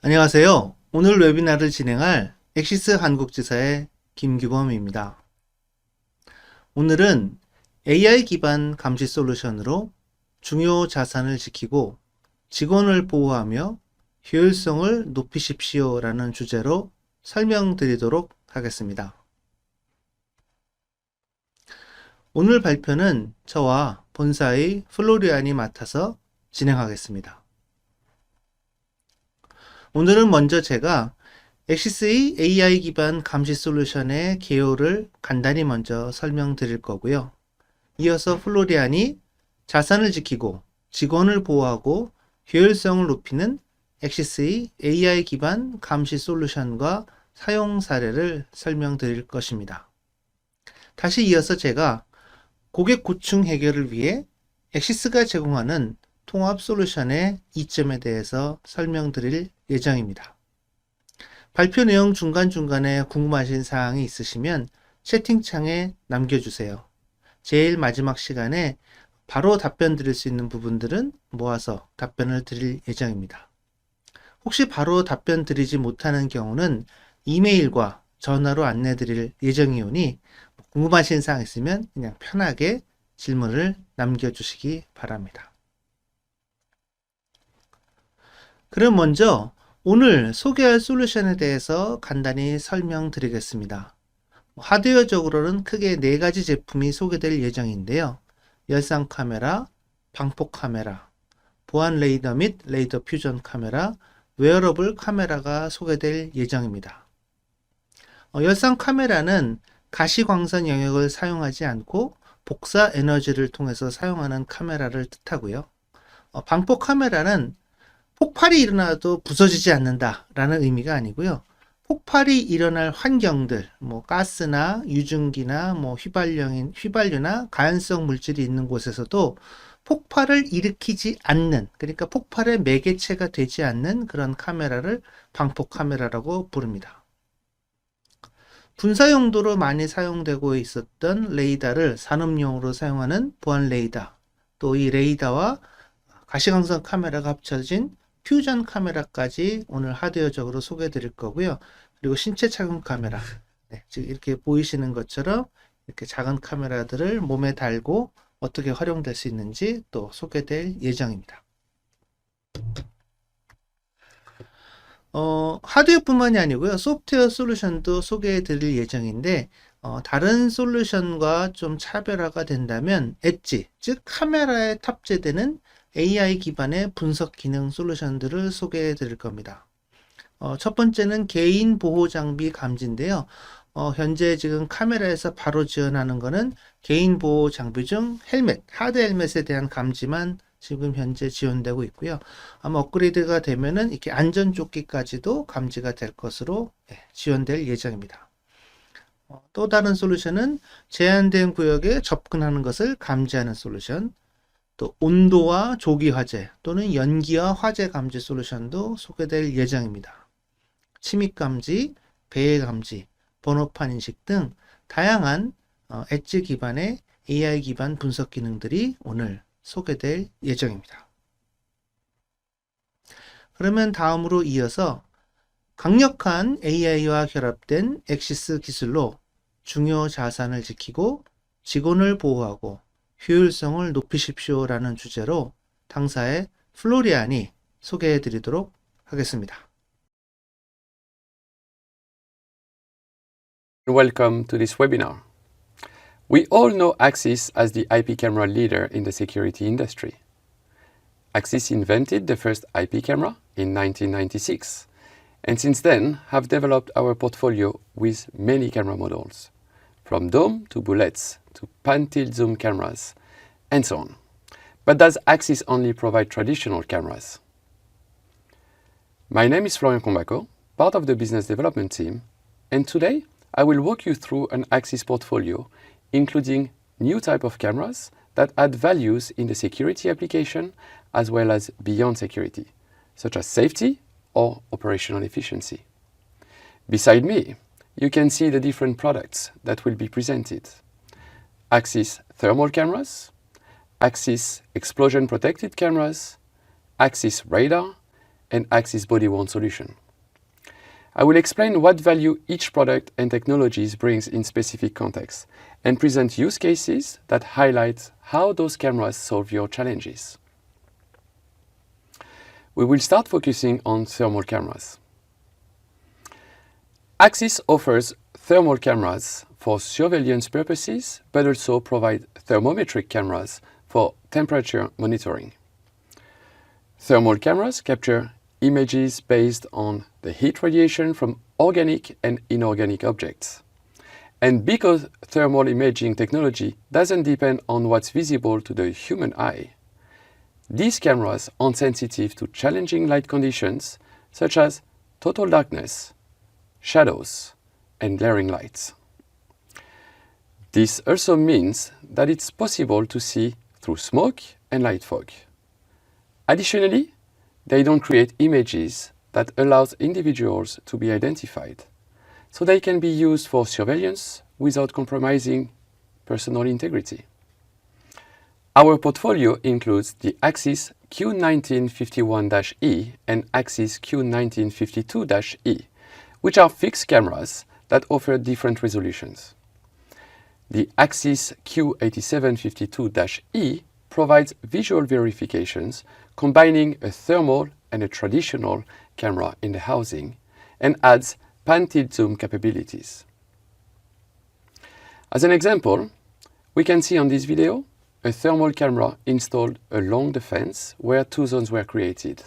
안녕하세요. 오늘 웨비나를 진행할 엑시스 한국지사의 김규범입니다. 오늘은 AI 기반 감시 솔루션으로 중요 자산을 지키고 직원을 보호하며 효율성을 높이십시오라는 주제로 설명드리도록 하겠습니다. 오늘 발표는 저와 본사의 플로리안이 맡아서 진행하겠습니다. 오늘은 먼저 제가 엑시스의 AI 기반 감시 솔루션의 개요를 간단히 먼저 설명드릴 거고요. 이어서 플로리안이 자산을 지키고 직원을 보호하고 효율성을 높이는 엑시스의 AI 기반 감시 솔루션과 사용 사례를 설명드릴 것입니다. 다시 이어서 제가 고객 고충 해결을 위해 엑시스가 제공하는 통합 솔루션의 이점에 대해서 설명드릴 예정입니다. 발표 내용 중간중간에 궁금하신 사항이 있으시면 채팅창에 남겨주세요. 제일 마지막 시간에 바로 답변 드릴 수 있는 부분들은 모아서 답변을 드릴 예정입니다. 혹시 바로 답변 드리지 못하는 경우는 이메일과 전화로 안내 드릴 예정이오니 궁금하신 사항 있으면 그냥 편하게 질문을 남겨주시기 바랍니다. 그럼 먼저 오늘 소개할 솔루션에 대해서 간단히 설명드리겠습니다. 하드웨어적으로는 크게 4가지 제품이 소개될 예정인데요. 열상 카메라, 방폭 카메라, 보안 레이더 및 레이더 퓨전 카메라, 웨어러블 카메라가 소개될 예정입니다. 열상 카메라는 가시광선 영역을 사용하지 않고 복사 에너지를 통해서 사용하는 카메라를 뜻하고요. 방폭 카메라는 폭발이 일어나도 부서지지 않는다라는 의미가 아니고요. 폭발이 일어날 환경들, 가스나 유증기나 휘발유나 가연성 물질이 있는 곳에서도 폭발을 일으키지 않는, 그러니까 폭발의 매개체가 되지 않는 그런 카메라를 방폭 카메라라고 부릅니다. 군사 용도로 많이 사용되고 있었던 레이더를 산업용으로 사용하는 보안 레이더, 또 이 레이더와 가시광선 카메라가 합쳐진 퓨전 카메라까지 오늘 하드웨어적으로 소개해 드릴 거고요. 그리고 신체 착용 카메라, 지금 이렇게 보이시는 것처럼 이렇게 작은 카메라들을 몸에 달고 어떻게 활용될 수 있는지 또 소개될 예정입니다. 하드웨어뿐만이 아니고요. 소프트웨어 솔루션도 소개해 드릴 예정인데 다른 솔루션과 좀 차별화가 된다면 엣지, 즉 카메라에 탑재되는 AI 기반의 분석 기능 솔루션들을 소개해 드릴 겁니다. 첫 번째는 개인 보호 장비 감지인데요. 현재 지금 카메라에서 바로 지원하는 것은 개인 보호 장비 중 헬멧, 하드 헬멧에 대한 감지만 지금 현재 지원되고 있고요. 아마 업그레이드가 되면은 이렇게 안전조끼까지도 감지가 될 것으로 지원될 예정입니다. 또 다른 솔루션은 제한된 구역에 접근하는 것을 감지하는 솔루션, 또 온도와 조기 화재 또는 연기와 화재 감지 솔루션도 소개될 예정입니다. 침입 감지, 배회 감지, 번호판 인식 등 다양한 엣지 기반의 AI 기반 분석 기능들이 오늘 소개될 예정입니다. 그러면 다음으로 이어서 강력한 AI와 결합된 엑시스 기술로 중요 자산을 지키고 직원을 보호하고 효율성을 높이십시오라는 주제로 당사의 플로리안이 소개해 드리도록 하겠습니다. Welcome to this webinar. We all know Axis as the IP camera leader in the security industry. Axis invented the first IP camera in 1996, and since then have developed our portfolio with many camera models, from dome to bullets to pan-tilt zoom cameras, and so on. But does Axis only provide traditional cameras? My name is Florian Combaco, part of the business development team, and today I will walk you through an Axis portfolio, including new type of cameras that add values in the security application as well as beyond security, such as safety or operational efficiency. Beside me, you can see the different products that will be presented. Axis thermal cameras, Axis explosion protected cameras, Axis radar, and Axis body worn solution. I will explain what value each product and technologies brings in specific contexts and present use cases that highlight how those cameras solve your challenges. We will start focusing on thermal cameras. Axis offers thermal cameras for surveillance purposes, but also provide thermometric cameras for temperature monitoring. Thermal cameras capture images based on the heat radiation from organic and inorganic objects. And because thermal imaging technology doesn't depend on what's visible to the human eye, these cameras are sensitive to challenging light conditions such as total darkness, shadows, and glaring lights. This also means that it's possible to see through smoke and light fog. Additionally, they don't create images that allows individuals to be identified, so they can be used for surveillance without compromising personal integrity. Our portfolio includes the Axis Q1951-E and Axis Q1952-E, which are fixed cameras that offer different resolutions. The Axis Q8752-E provides visual verifications combining a thermal and a traditional camera in the housing and adds pan-tilt zoom capabilities. As an example, we can see on this video a thermal camera installed along the fence where two zones were created,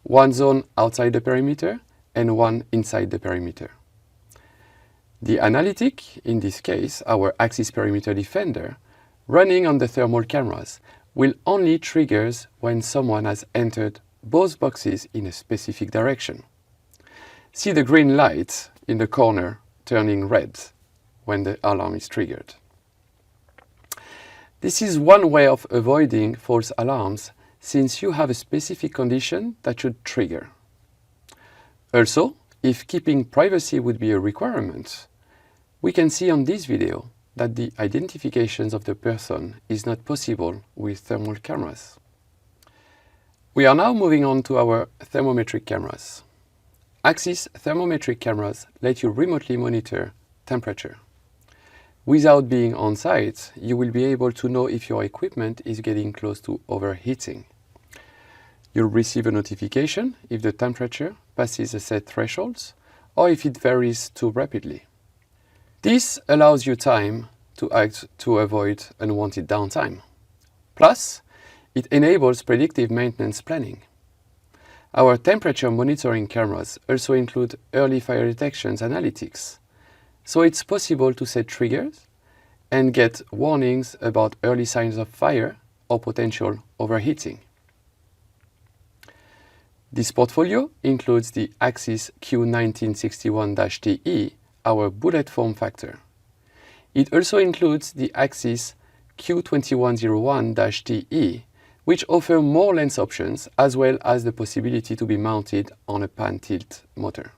one zone outside the perimeter and one inside the perimeter. The analytic, in this case our Axis Perimeter Defender, running on the thermal cameras will only trigger when someone has entered both boxes in a specific direction. See the green light in the corner turning red when the alarm is triggered. This is one way of avoiding false alarms since you have a specific condition that should trigger. Also, if keeping privacy would be a requirement, we can see on this video that the identification of the person is not possible with thermal cameras. We are now moving on to our thermometric cameras. Axis thermometric cameras let you remotely monitor temperature. Without being on site, you will be able to know if your equipment is getting close to overheating. You'll receive a notification if the temperature passes a set threshold or if it varies too rapidly. This allows you time to act to avoid unwanted downtime. Plus, it enables predictive maintenance planning. Our temperature monitoring cameras also include early fire detections analytics, so it's possible to set triggers and get warnings about early signs of fire or potential overheating. This portfolio includes the Axis Q1961-TE, our bullet form factor. It also includes the Axis Q2101-TE, which offer more lens options as well as the possibility to be mounted on a pan-tilt motor.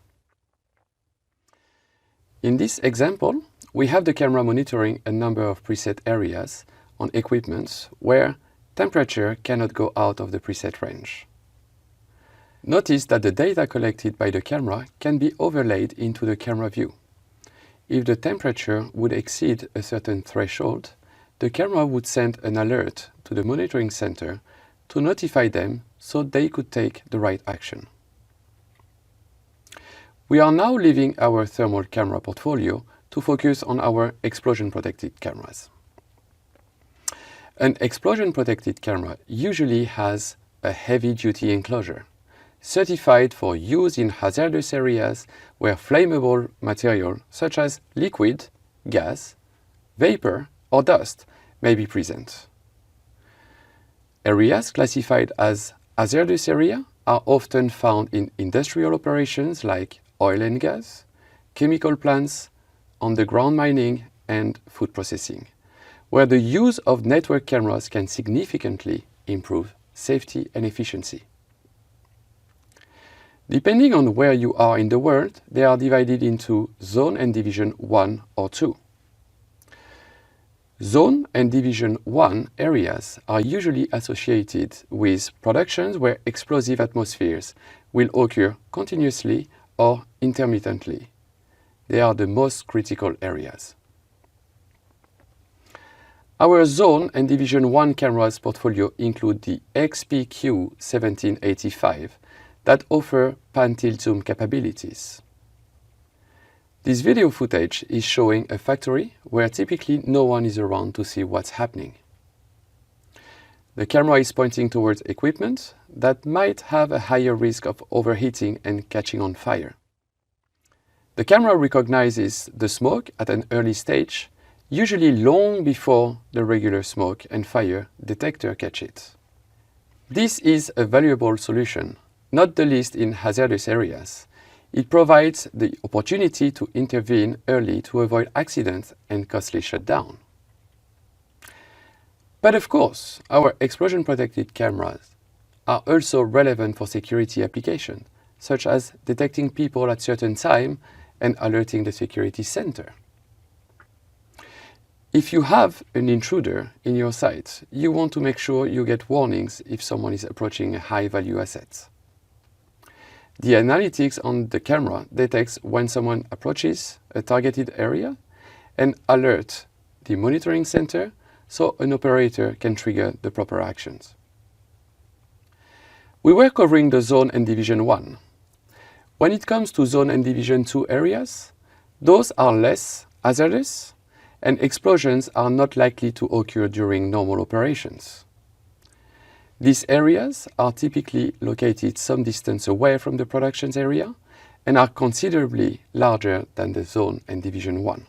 In this example, we have the camera monitoring a number of preset areas on equipment where temperature cannot go out of the preset range. Notice that the data collected by the camera can be overlaid into the camera view. If the temperature would exceed a certain threshold, the camera would send an alert to the monitoring center to notify them so they could take the right action. We are now leaving our thermal camera portfolio to focus on our explosion-protected cameras. An explosion-protected camera usually has a heavy-duty enclosure, certified for use in hazardous areas where flammable material such as liquid, gas, vapor, or dust may be present. Areas classified as hazardous area are often found in industrial operations like oil and gas, chemical plants, underground mining, and food processing, where the use of network cameras can significantly improve safety and efficiency. Depending on where you are in the world, they are divided into Zone and Division 1 or 2. Zone and Division 1 areas are usually associated with productions where explosive atmospheres will occur continuously or intermittently. They are the most critical areas. Our Zone and Division 1 cameras portfolio include the XPQ1785 that offer pan-tilt zoom capabilities. This video footage is showing a factory where typically no one is around to see what's happening. The camera is pointing towards equipment that might have a higher risk of overheating and catching on fire. The camera recognizes the smoke at an early stage, usually long before the regular smoke and fire detector catch it. This is a valuable solution, not the least in hazardous areas. It provides the opportunity to intervene early to avoid accidents and costly shutdown. But of course, our explosion-protected cameras are also relevant for security applications, such as detecting people at certain time and alerting the security center. If you have an intruder in your site, you want to make sure you get warnings if someone is approaching a high-value asset. The analytics on the camera detects when someone approaches a targeted area and alerts the monitoring center so an operator can trigger the proper actions. We were covering the Zone and Division 1. When it comes to Zone and Division 2 areas, those are less hazardous and explosions are not likely to occur during normal operations. These areas are typically located some distance away from the production area and are considerably larger than the Zone and Division 1.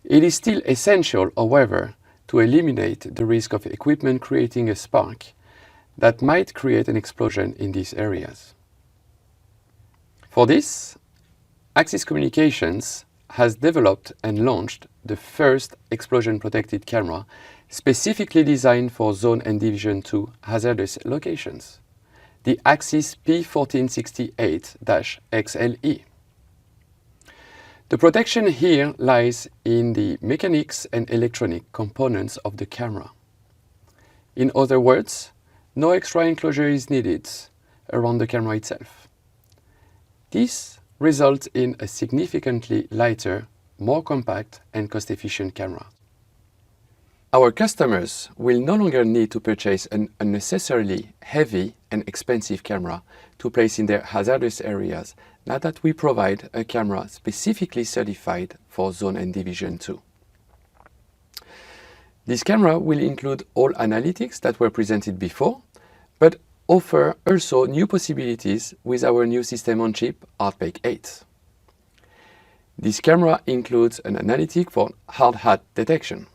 It is still essential, however, to eliminate the risk of equipment creating a spark that might create an explosion in these areas. For this, Axis Communications has developed and launched the first explosion-protected camera specifically designed for Zone and Division 2 hazardous locations, the Axis P1468-XLE. The protection here lies in the mechanics and electronic components of the camera. In other words, no extra enclosure is needed around the camera itself. This results in a significantly lighter, more compact and cost-efficient camera. Our customers will no longer need to purchase an unnecessarily heavy and expensive camera to place in their hazardous areas now that we provide a camera specifically certified for Zone and Division 2. This camera will include all analytics that were presented before, but offer also new possibilities with our new system-on-chip ArtPake 8. This camera includes an analytic for hard hat detection.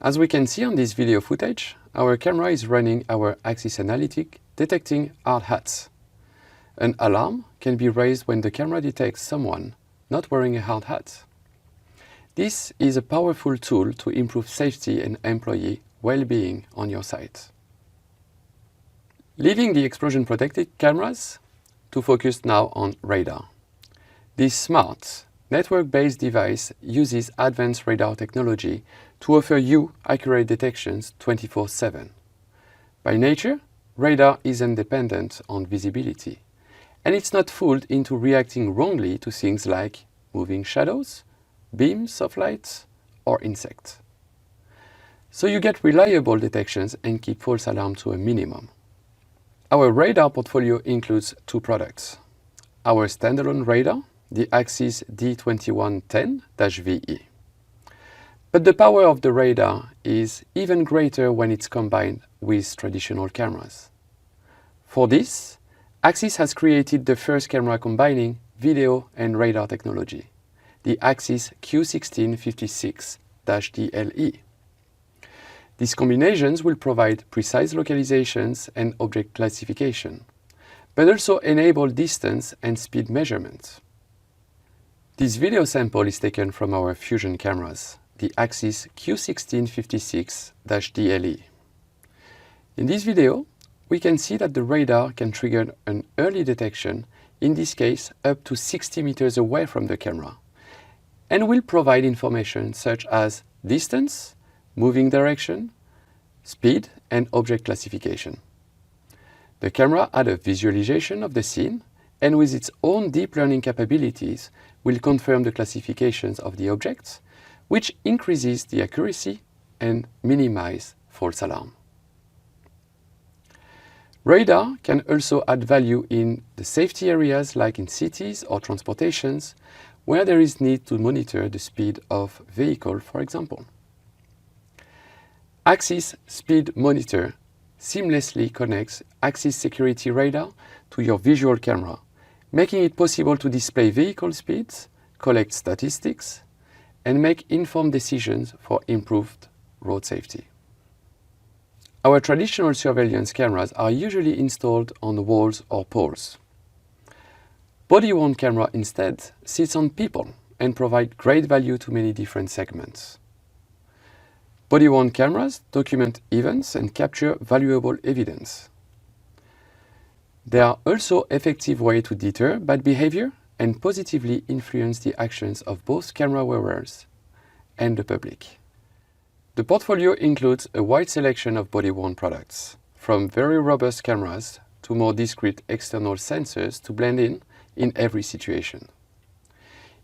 As we can see on this video footage, our camera is running our Axis analytic detecting hard hats. An alarm can be raised when the camera detects someone not wearing a hard hat. This is a powerful tool to improve safety and employee well-being on your site. Leaving the explosion-protected cameras to focus now on radar. This smart, network-based device uses advanced radar technology to offer you accurate detections 24/7. By nature, radar isn't dependent on visibility, and it's not fooled into reacting wrongly to things like moving shadows, beams of light, or insects. So you get reliable detections and keep false alarm to a minimum. Our radar portfolio includes two products. Our standalone radar, the Axis D2110-VE. But the power of the radar is even greater when it's combined with traditional cameras. For this, Axis has created the first camera combining video and radar technology, the Axis Q1656-DLE. These combinations will provide precise localizations and object classification, but also enable distance and speed measurements. This video sample is taken from our Fusion cameras, the Axis Q1656-DLE. In this video, we can see that the radar can trigger an early detection, in this case up to 60 meters away from the camera, and will provide information such as distance, moving direction, speed, and object classification. The camera had a visualization of the scene, and with its own deep learning capabilities will confirm the classifications of the objects, which increases the accuracy and minimize false alarm. Radar can also add value in the safety areas like in cities or transportations, where there is need to monitor the speed of vehicle, for example. Axis Speed Monitor seamlessly connects Axis Security Radar to your visual camera, making it possible to display vehicle speeds, collect statistics, and make informed decisions for improved road safety. Our traditional surveillance cameras are usually installed on walls or poles. Body-worn camera instead sits on people and provide great value to many different segments. Body-worn cameras document events and capture valuable evidence. They are also effective way to deter bad behavior and positively influence the actions of both camera wearers and the public. The portfolio includes a wide selection of body-worn products, from very robust cameras to more discrete external sensors to blend in every situation.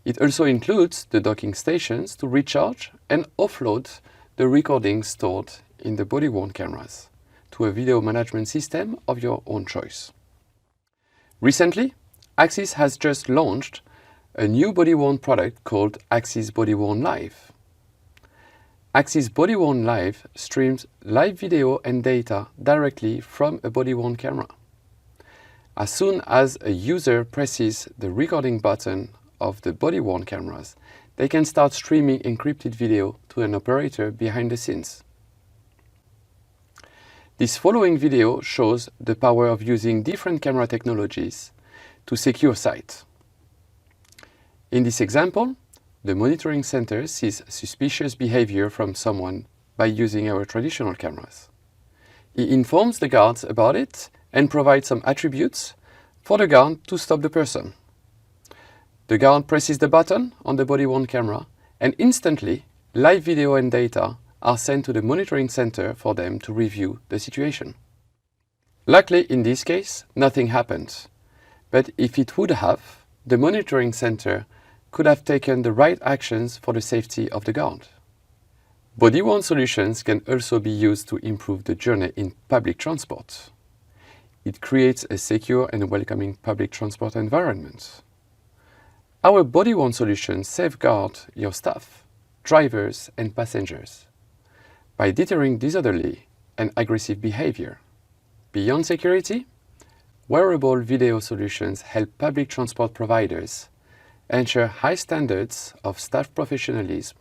It also includes the docking stations to recharge and offload the recordings stored in the body-worn cameras to a video management system of your own choice. Recently, Axis has just launched a new body-worn product called Axis Body-Worn Live. Axis Body-Worn Live streams live video and data directly from a body-worn camera. As soon as a user presses the recording button of the body-worn cameras, they can start streaming encrypted video to an operator behind the scenes. This following video shows the power of using different camera technologies to secure site. In this example, the monitoring center sees suspicious behavior from someone by using our traditional cameras. He informs the guards about it and provides some attributes for the guard to stop the person. The guard presses the button on the body-worn camera, and instantly live video and data are sent to the monitoring center for them to review the situation. Luckily, in this case, nothing happened. But if it would have, the monitoring center could have taken the right actions for the safety of the guard. Body-worn solutions can also be used to improve the journey in public transport. It creates a secure and welcoming public transport environment. Our body-worn solutions safeguard your staff, drivers, and passengers by deterring disorderly and aggressive behavior. Beyond security, wearable video solutions help public transport providers ensure high standards of staff professionalism,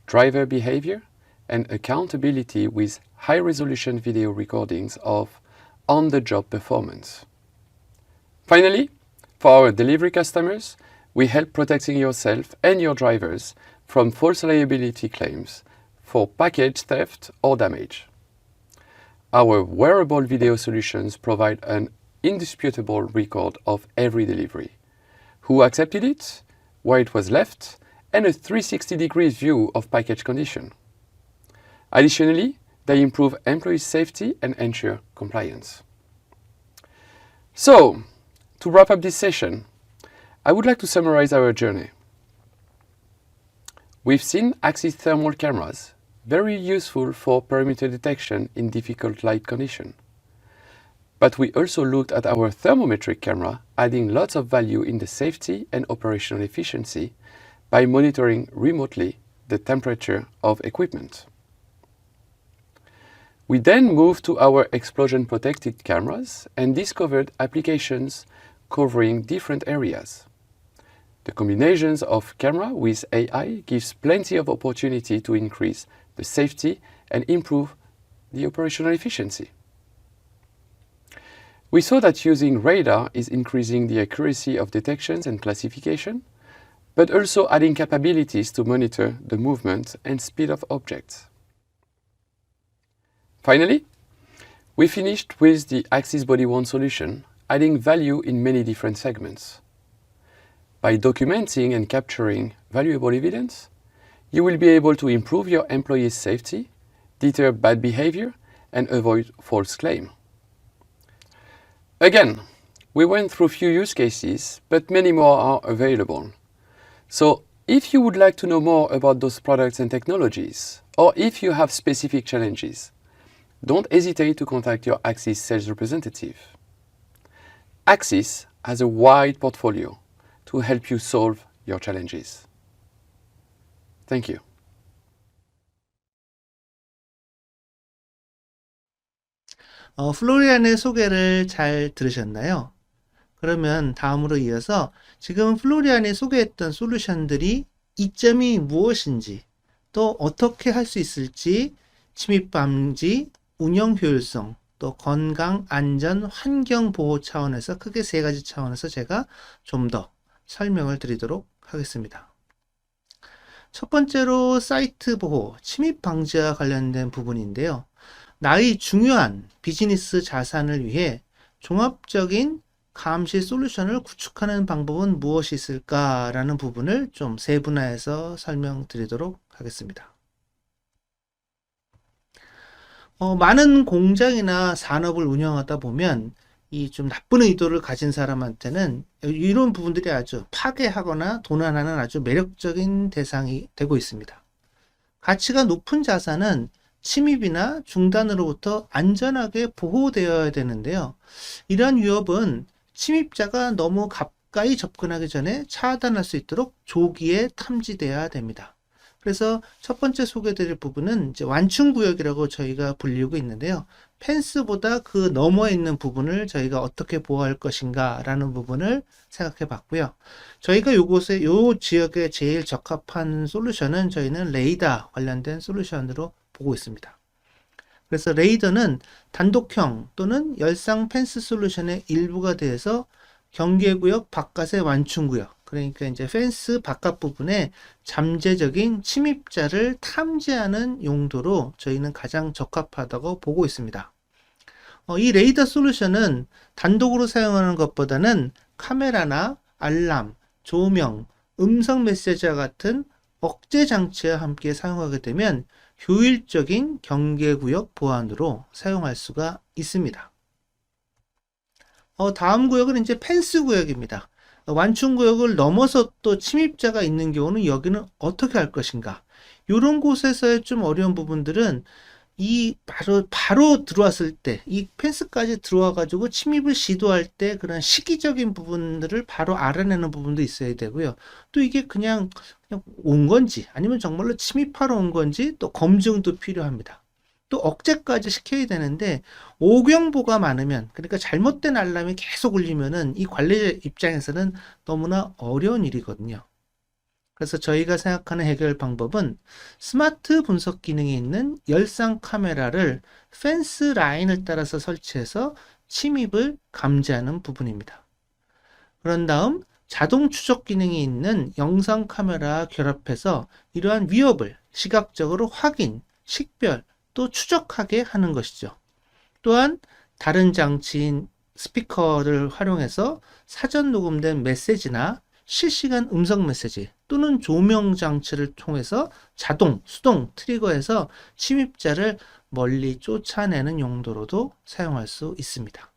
driver behavior, and accountability with high-resolution video recordings of on-the-job performance. Finally, for our delivery customers, we help protecting yourself and your drivers from false liability claims for package theft or damage. Our wearable video solutions provide an indisputable record of every delivery, who accepted it, where it was left, and a 360-degree view of package condition. Additionally, they improve employee safety and ensure compliance. So, to wrap up this session, I would like to summarize our journey. We've seen Axis thermal cameras, very useful for perimeter detection in difficult light conditions. But we also looked at our thermometric camera, adding lots of value in the safety and operational efficiency by monitoring remotely the temperature of equipment. We then moved to our explosion-protected cameras and discovered applications covering different areas. The combinations of camera with AI gives plenty of opportunity to increase the safety and improve the operational efficiency. We saw that using radar is increasing the accuracy of detections and classification, but also adding capabilities to monitor the movement and speed of objects. Finally, we finished with the Axis Body-Worn solution, adding value in many different segments. By documenting and capturing valuable evidence, you will be able to improve your employees' safety, deter bad behavior, and avoid false claim. Again, we went through few use cases, but many more are available. So if you would like to know more about those products and technologies, or if you have specific challenges, don't hesitate to contact your Axis sales representative. Axis has a wide portfolio to help you solve your challenges. Thank you. 플로리안의 소개를 잘 들으셨나요? 그러면 다음으로 이어서 지금 플로리안이 소개했던 솔루션들이 이점이 무엇인지, 또 어떻게 할 수 있을지, 침입 방지, 운영 효율성, 또 건강, 안전, 환경 보호 차원에서 크게 세 가지 차원에서 제가 좀 더 설명을 드리도록 하겠습니다. 첫 번째로 사이트 보호, 침입 방지와 관련된 부분인데요. 나의 중요한 비즈니스 자산을 위해 종합적인 감시 솔루션을 구축하는 방법은 무엇이 있을까라는 부분을 좀 세분화해서 설명드리도록 하겠습니다. 많은 공장이나 산업을 운영하다 보면 이 좀 나쁜 의도를 가진 사람한테는 이런 부분들이 아주 파괴하거나 도난하는 아주 매력적인 대상이 되고 있습니다. 가치가 높은 자산은 침입이나 중단으로부터 안전하게 보호되어야 되는데요. 이러한 위협은 침입자가 너무 가까이 접근하기 전에 차단할 수 있도록 조기에 탐지돼야 됩니다. 그래서 첫 번째 소개드릴 부분은 이제 완충구역이라고 저희가 불리고 있는데요. 펜스보다 그 너머에 있는 부분을 저희가 어떻게 보호할 것인가 라는 부분을 생각해 봤고요. 저희가 요 지역에 제일 적합한 솔루션은 저희는 레이더 관련된 솔루션으로 보고 있습니다. 그래서 레이더는 단독형 또는 열상 펜스 솔루션의 일부가 돼서 경계구역 바깥의 완충구역, 그러니까 이제 펜스 바깥 부분에 잠재적인 침입자를 탐지하는 용도로 저희는 가장 적합하다고 보고 있습니다. 이 레이더 솔루션은 단독으로 사용하는 것보다는 카메라나 알람, 조명, 음성 메시지와 같은 억제 장치와 함께 사용하게 되면 효율적인 경계구역 보안으로 사용할 수가 있습니다. 다음 구역은 이제 펜스 구역입니다. 완충 구역을 넘어서 또 침입자가 있는 경우는 여기는 어떻게 할 것인가? 이런 곳에서의 좀 어려운 부분들은 이 바로 들어왔을 때, 이 펜스까지 들어와 가지고 침입을 시도할 때 그런 시기적인 부분들을 바로 알아내는 부분도 있어야 되고요. 또 이게 그냥 온 건지 아니면 정말로 침입하러 온 건지 또 검증도 필요합니다. 또 억제까지 시켜야 되는데 오경보가 많으면, 그러니까 잘못된 알람이 계속 울리면은 이 관리자 입장에서는 너무나 어려운 일이거든요. 그래서 저희가 생각하는 해결 방법은 스마트 분석 기능이 있는 열상 카메라를 펜스 라인을 따라서 설치해서 침입을 감지하는 부분입니다. 그런 다음 자동 추적 기능이 있는 영상 카메라와 결합해서 이러한 위협을 시각적으로 확인, 식별, 또 추적하게 하는 것이죠. 또한 다른 장치인 스피커를 활용해서 사전 녹음된 메시지나 실시간 음성 메시지 또는 조명 장치를 통해서 자동, 수동 트리거해서 침입자를 멀리 쫓아내는 용도로도 사용할 수 있습니다.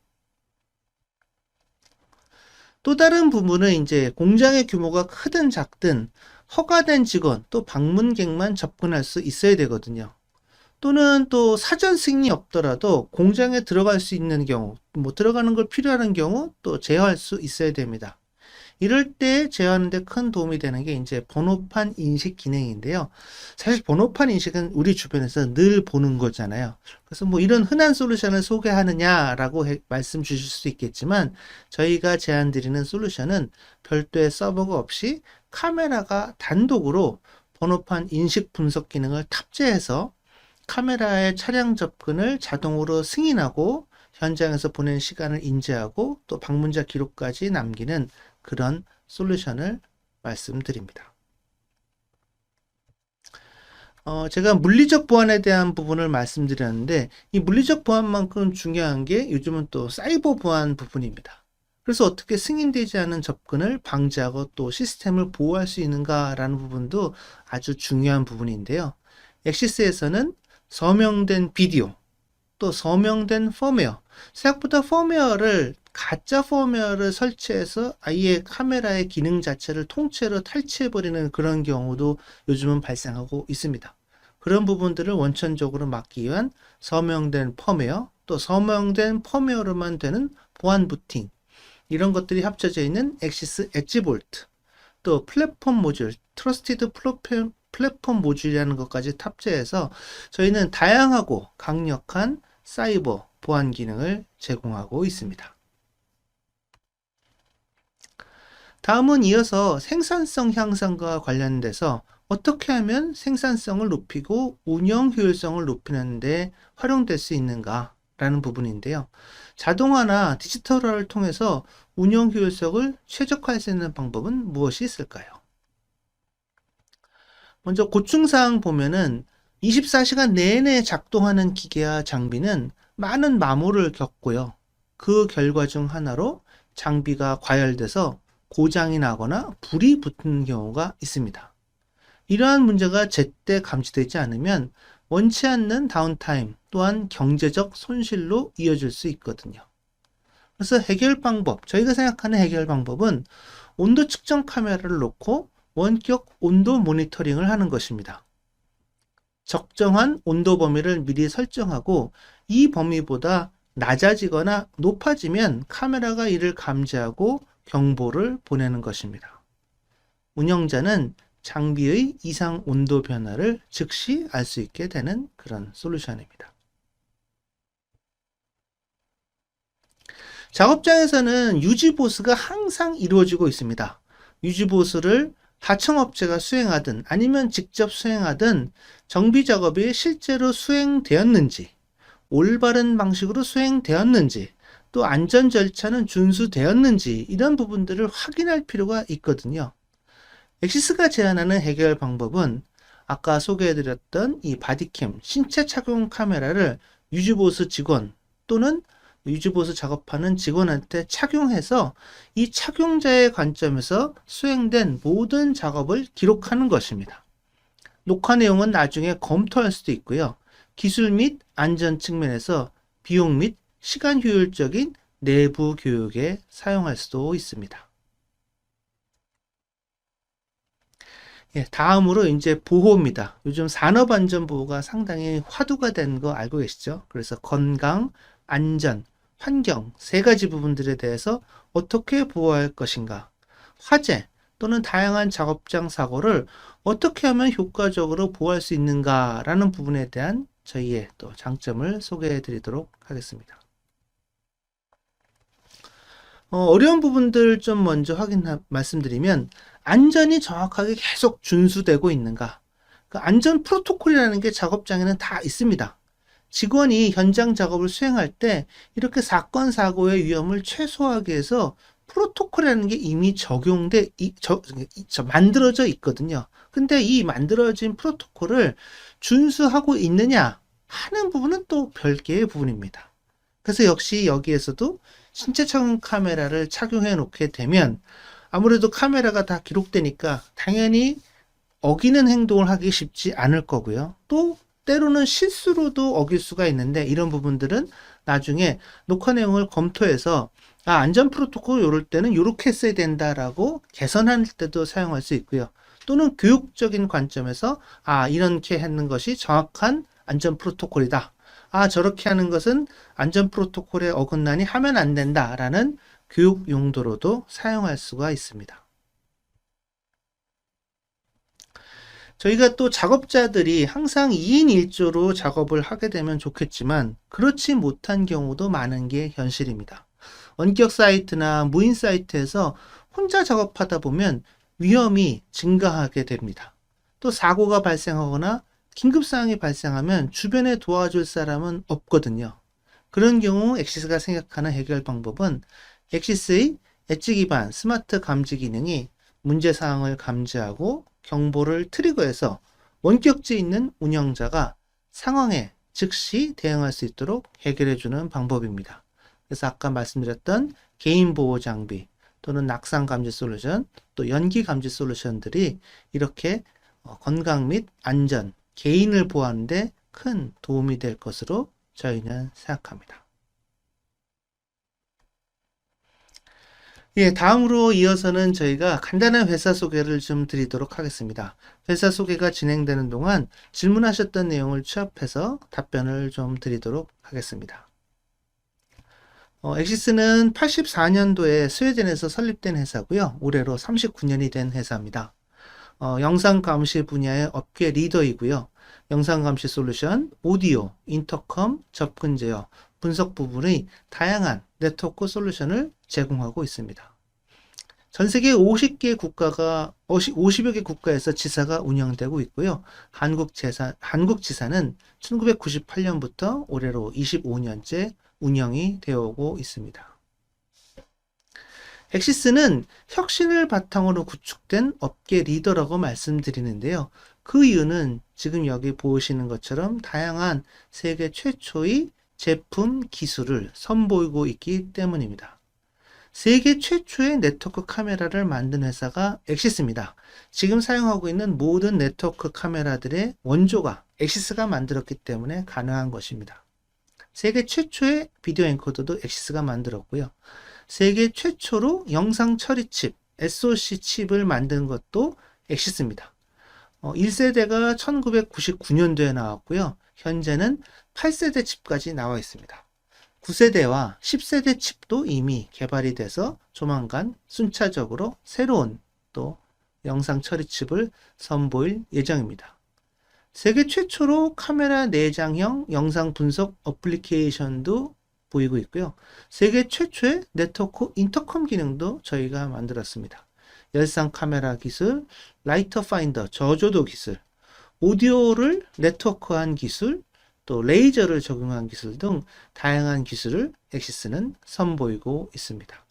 또 다른 부분은 이제 공장의 규모가 크든 작든 허가된 직원 또 방문객만 접근할 수 있어야 되거든요. 또는 또 사전 승인이 없더라도 공장에 들어갈 수 있는 경우, 들어가는 걸 필요하는 경우 또 제어할 수 있어야 됩니다. 이럴 때 제어하는 데 큰 도움이 되는 게 이제 번호판 인식 기능인데요. 사실 번호판 인식은 우리 주변에서 늘 보는 거잖아요. 그래서 이런 흔한 솔루션을 소개하느냐라고 말씀 주실 수 있겠지만 저희가 제안 드리는 솔루션은 별도의 서버가 없이 카메라가 단독으로 번호판 인식 분석 기능을 탑재해서 카메라의 차량 접근을 자동으로 승인하고 현장에서 보낸 시간을 인지하고 또 방문자 기록까지 남기는 그런 솔루션을 말씀드립니다. 제가 물리적 보안에 대한 부분을 말씀드렸는데 이 물리적 보안만큼 중요한 게 요즘은 또 사이버 보안 부분입니다. 그래서 어떻게 승인되지 않은 접근을 방지하고 또 시스템을 보호할 수 있는가라는 부분도 아주 중요한 부분인데요. 엑시스에서는 서명된 비디오, 또 서명된 펌웨어, 생각보다 가짜 펌웨어를 설치해서 아예 카메라의 기능 자체를 통째로 탈취해버리는 그런 경우도 요즘은 발생하고 있습니다. 그런 부분들을 원천적으로 막기 위한 서명된 펌웨어, 또 서명된 펌웨어로만 되는 보안 부팅, 이런 것들이 합쳐져 있는 엑시스 엣지 볼트, 또 플랫폼 모듈, 트러스티드 플랫폼 모듈이라는 것까지 탑재해서 저희는 다양하고 강력한 사이버 보안 기능을 제공하고 있습니다. 다음은 이어서 생산성 향상과 관련돼서 어떻게 하면 생산성을 높이고 운영 효율성을 높이는 데 활용될 수 있는가 라는 부분인데요. 자동화나 디지털화를 통해서 운영 효율성을 최적화할 수 있는 방법은 무엇이 있을까요? 먼저 고충사항 보면은 24시간 내내 작동하는 기계와 장비는 많은 마모를 겪고요. 그 결과 중 하나로 장비가 과열돼서 고장이 나거나 불이 붙는 경우가 있습니다. 이러한 문제가 제때 감지되지 않으면 원치 않는 다운타임 또한 경제적 손실로 이어질 수 있거든요. 그래서 저희가 생각하는 해결 방법은 온도 측정 카메라를 놓고 원격 온도 모니터링을 하는 것입니다. 적정한 온도 범위를 미리 설정하고 이 범위보다 낮아지거나 높아지면 카메라가 이를 감지하고 경보를 보내는 것입니다. 운영자는 장비의 이상 온도 변화를 즉시 알 수 있게 되는 그런 솔루션입니다. 작업장에서는 유지보수가 항상 이루어지고 있습니다. 유지보수를 하청업체가 수행하든 아니면 직접 수행하든 정비 작업이 실제로 수행되었는지, 올바른 방식으로 수행되었는지, 또 안전 절차는 준수되었는지 이런 부분들을 확인할 필요가 있거든요. 엑시스가 제안하는 해결 방법은 아까 소개해드렸던 이 바디캠, 신체 착용 카메라를 유지보수 직원 또는 유지보수 작업하는 직원한테 착용해서 이 착용자의 관점에서 수행된 모든 작업을 기록하는 것입니다. 녹화 내용은 나중에 검토할 수도 있고요. 기술 및 안전 측면에서 비용 및 시간 효율적인 내부 교육에 사용할 수도 있습니다. 다음으로 이제 보호입니다. 요즘 산업안전보호가 상당히 화두가 된 거 알고 계시죠? 그래서 건강, 안전, 환경 세 가지 부분들에 대해서 어떻게 보호할 것인가, 화재 또는 다양한 작업장 사고를 어떻게 하면 효과적으로 보호할 수 있는가라는 부분에 대한 저희의 또 장점을 소개해 드리도록 하겠습니다. 어려운 부분들 좀 먼저 말씀드리면 안전이 정확하게 계속 준수되고 있는가, 그 안전 프로토콜이라는 게 작업장에는 다 있습니다. 직원이 현장 작업을 수행할 때 이렇게 사건 사고의 위험을 최소화하기 위해서 프로토콜이라는 게 이미 만들어져 있거든요. 근데 이 만들어진 프로토콜을 준수하고 있느냐 하는 부분은 또 별개의 부분입니다. 그래서 역시 여기에서도 신체 착용 카메라를 착용해 놓게 되면 아무래도 카메라가 다 기록되니까 당연히 어기는 행동을 하기 쉽지 않을 거고요. 또 때로는 실수로도 어길 수가 있는데 이런 부분들은 나중에 녹화 내용을 검토해서 안전 프로토콜 요럴 때는 요렇게 써야 된다라고 개선할 때도 사용할 수 있고요. 또는 교육적인 관점에서 이렇게 하는 것이 정확한 안전 프로토콜이다. 저렇게 하는 것은 안전 프로토콜에 어긋나니 하면 안 된다라는 교육 용도로도 사용할 수가 있습니다. 저희가 또 작업자들이 항상 2인 1조로 작업을 하게 되면 좋겠지만 그렇지 못한 경우도 많은 게 현실입니다. 원격 사이트나 무인 사이트에서 혼자 작업하다 보면 위험이 증가하게 됩니다. 또 사고가 발생하거나 긴급사항이 발생하면 주변에 도와줄 사람은 없거든요. 그런 경우 엑시스가 생각하는 해결 방법은 엑시스의 엣지 기반 스마트 감지 기능이 문제사항을 감지하고 경보를 트리거해서 원격지에 있는 운영자가 상황에 즉시 대응할 수 있도록 해결해 주는 방법입니다. 그래서 아까 말씀드렸던 개인 보호 장비 또는 낙상 감지 솔루션, 또 연기 감지 솔루션들이 이렇게 건강 및 안전, 개인을 보호하는 데 큰 도움이 될 것으로 저희는 생각합니다. 예, 다음으로 이어서는 저희가 간단한 회사 소개를 좀 드리도록 하겠습니다. 회사 소개가 진행되는 동안 질문하셨던 내용을 취합해서 답변을 좀 드리도록 하겠습니다. 엑시스는 84년도에 스웨덴에서 설립된 회사고요. 올해로 39년이 된 회사입니다. 영상 감시 분야의 업계 리더이고요. 영상 감시 솔루션, 오디오, 인터컴, 접근 제어, 분석 부분의 다양한 네트워크 솔루션을 제공하고 있습니다. 전 세계 50여 개 국가에서 지사가 운영되고 있고요. 한국 지사는 1998년부터 올해로 25년째 운영이 되어 오고 있습니다. 엑시스는 혁신을 바탕으로 구축된 업계 리더라고 말씀드리는데요. 그 이유는 지금 여기 보시는 것처럼 다양한 세계 최초의 제품, 기술을 선보이고 있기 때문입니다. 세계 최초의 네트워크 카메라를 만든 회사가 엑시스입니다. 지금 사용하고 있는 모든 네트워크 카메라들의 원조가 엑시스가 만들었기 때문에 가능한 것입니다. 세계 최초의 비디오 엔코더도 엑시스가 만들었고요. 세계 최초로 영상 처리 칩, SoC 칩을 만든 것도 엑시스입니다. 1세대가 1999년도에 나왔고요. 현재는 8세대 칩까지 나와 있습니다. 9세대와 10세대 칩도 이미 개발이 돼서 조만간 순차적으로 새로운 또 영상 처리 칩을 선보일 예정입니다. 세계 최초로 카메라 내장형 영상 분석 어플리케이션도 보이고 있고요. 세계 최초의 네트워크 인터컴 기능도 저희가 만들었습니다. 열상 카메라 기술, 라이터 파인더 저조도 기술, 오디오를 네트워크한 기술, 또 레이저를 적용한 기술 등 다양한 기술을 엑시스는 선보이고 있습니다.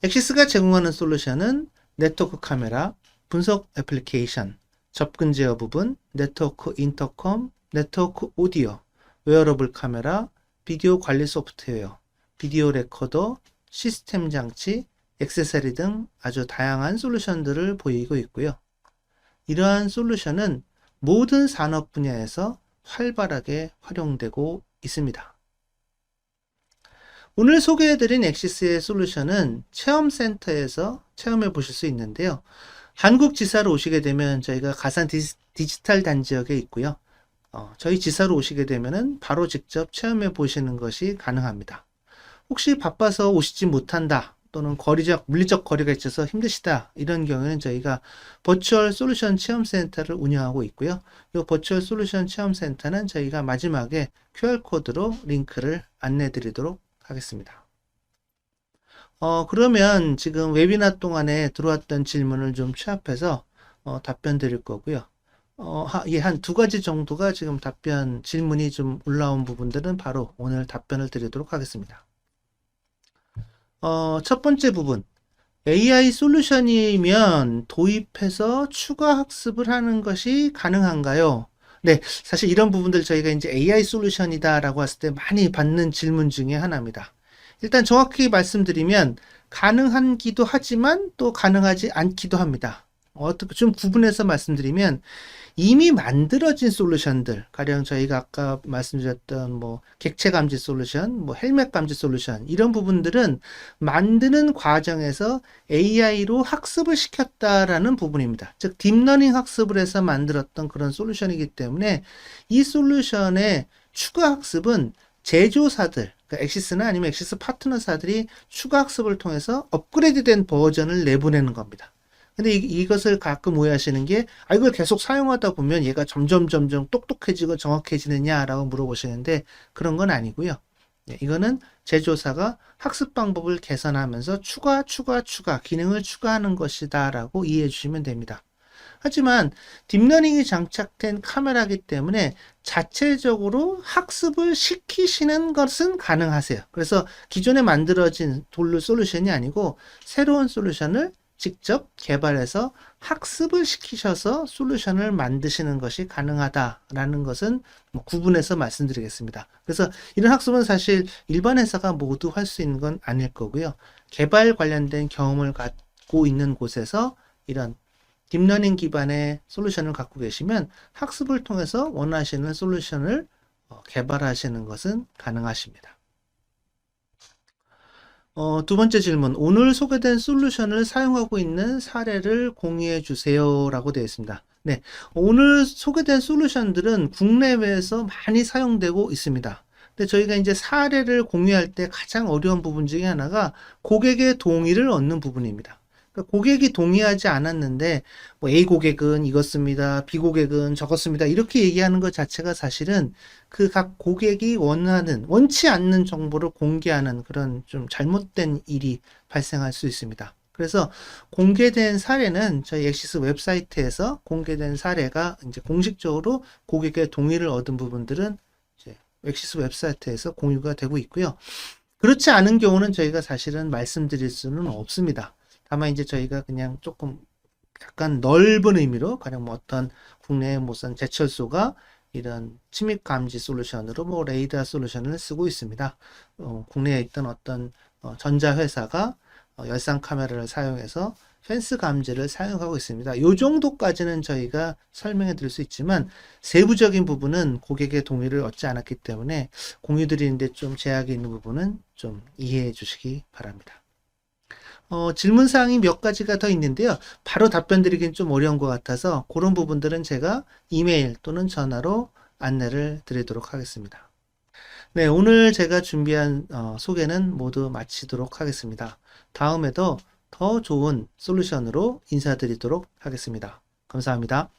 엑시스가 제공하는 솔루션은 네트워크 카메라, 분석 애플리케이션, 접근 제어 부분, 네트워크 인터컴, 네트워크 오디오, 웨어러블 카메라, 비디오 관리 소프트웨어, 비디오 레코더, 시스템 장치, 액세서리 등 아주 다양한 솔루션들을 보이고 있고요. 이러한 솔루션은 모든 산업 분야에서 활발하게 활용되고 있습니다. 오늘 소개해드린 엑시스의 솔루션은 체험센터에서 체험해 보실 수 있는데요. 한국 지사로 오시게 되면 저희가 가산 디지털 단지역에 있고요. 저희 지사로 오시게 되면은 바로 직접 체험해 보시는 것이 가능합니다. 혹시 바빠서 오시지 못한다 또는 물리적 거리가 있어서 힘드시다 이런 경우에는 저희가 버추얼 솔루션 체험센터를 운영하고 있고요. 이 버추얼 솔루션 체험센터는 저희가 마지막에 QR코드로 링크를 안내 드리도록 하겠습니다. 그러면 지금 웨비나 동안에 들어왔던 질문을 좀 취합해서 답변 드릴 거고요. 한 두 가지 정도가 지금 질문이 좀 올라온 부분들은 바로 오늘 답변을 드리도록 하겠습니다. 첫 번째 부분. AI 솔루션이면 도입해서 추가 학습을 하는 것이 가능한가요? 네, 사실 이런 부분들 저희가 이제 AI 솔루션이다라고 했을 때 많이 받는 질문 중에 하나입니다. 일단 정확히 말씀드리면 가능하기도 하지만 또 가능하지 않기도 합니다. 어떻게 좀 구분해서 말씀드리면 이미 만들어진 솔루션들, 가령 저희가 아까 말씀드렸던 객체 감지 솔루션, 헬멧 감지 솔루션 이런 부분들은 만드는 과정에서 AI로 학습을 시켰다라는 부분입니다. 즉 딥러닝 학습을 해서 만들었던 그런 솔루션이기 때문에 이 솔루션의 추가 학습은 제조사들, 그러니까 엑시스나 아니면 엑시스 파트너사들이 추가 학습을 통해서 업그레이드된 버전을 내보내는 겁니다. 근데 이것을 가끔 오해하시는 게, 이걸 계속 사용하다 보면 얘가 점점 똑똑해지고 정확해지느냐라고 물어보시는데, 그런 건 아니고요. 이거는 제조사가 학습 방법을 개선하면서 추가 기능을 추가하는 것이다라고 이해해 주시면 됩니다. 하지만 딥러닝이 장착된 카메라이기 때문에 자체적으로 학습을 시키시는 것은 가능하세요. 그래서 기존에 만들어진 솔루션이 아니고 새로운 솔루션을 직접 개발해서 학습을 시키셔서 솔루션을 만드시는 것이 가능하다라는 것은 구분해서 말씀드리겠습니다. 그래서 이런 학습은 사실 일반 회사가 모두 할 수 있는 건 아닐 거고요. 개발 관련된 경험을 갖고 있는 곳에서 이런 딥러닝 기반의 솔루션을 갖고 계시면 학습을 통해서 원하시는 솔루션을 개발하시는 것은 가능하십니다. 두 번째 질문, 오늘 소개된 솔루션을 사용하고 있는 사례를 공유해 주세요 라고 되어 있습니다. 네, 오늘 소개된 솔루션들은 국내외에서 많이 사용되고 있습니다. 근데 저희가 이제 사례를 공유할 때 가장 어려운 부분 중에 하나가 고객의 동의를 얻는 부분입니다. 그러니까 고객이 동의하지 않았는데 뭐 A 고객은 이것 씁니다, B 고객은 저것 씁니다 이렇게 얘기하는 것 자체가 사실은 그 각 고객이 원치 않는 정보를 공개하는 그런 좀 잘못된 일이 발생할 수 있습니다. 그래서 공개된 사례는 저희 엑시스 웹사이트에서 공개된 사례가 이제 공식적으로 고객의 동의를 얻은 부분들은 이제 엑시스 웹사이트에서 공유가 되고 있고요. 그렇지 않은 경우는 저희가 사실은 말씀드릴 수는 없습니다. 다만 이제 저희가 그냥 조금 약간 넓은 의미로 가령 뭐 어떤 국내 무슨 제철소가 이런 침입 감지 솔루션으로 뭐 레이더 솔루션을 쓰고 있습니다. 국내에 있던 어떤 전자회사가 열상 카메라를 사용해서 펜스 감지를 사용하고 있습니다. 이 정도까지는 저희가 설명해 드릴 수 있지만 세부적인 부분은 고객의 동의를 얻지 않았기 때문에 공유 드리는데 좀 제약이 있는 부분은 좀 이해해 주시기 바랍니다. 질문사항이 몇 가지가 더 있는데요. 바로 답변 드리긴 좀 어려운 것 같아서 그런 부분들은 제가 이메일 또는 전화로 안내를 드리도록 하겠습니다. 네, 오늘 제가 준비한 소개는 모두 마치도록 하겠습니다. 다음에도 더 좋은 솔루션으로 인사드리도록 하겠습니다. 감사합니다.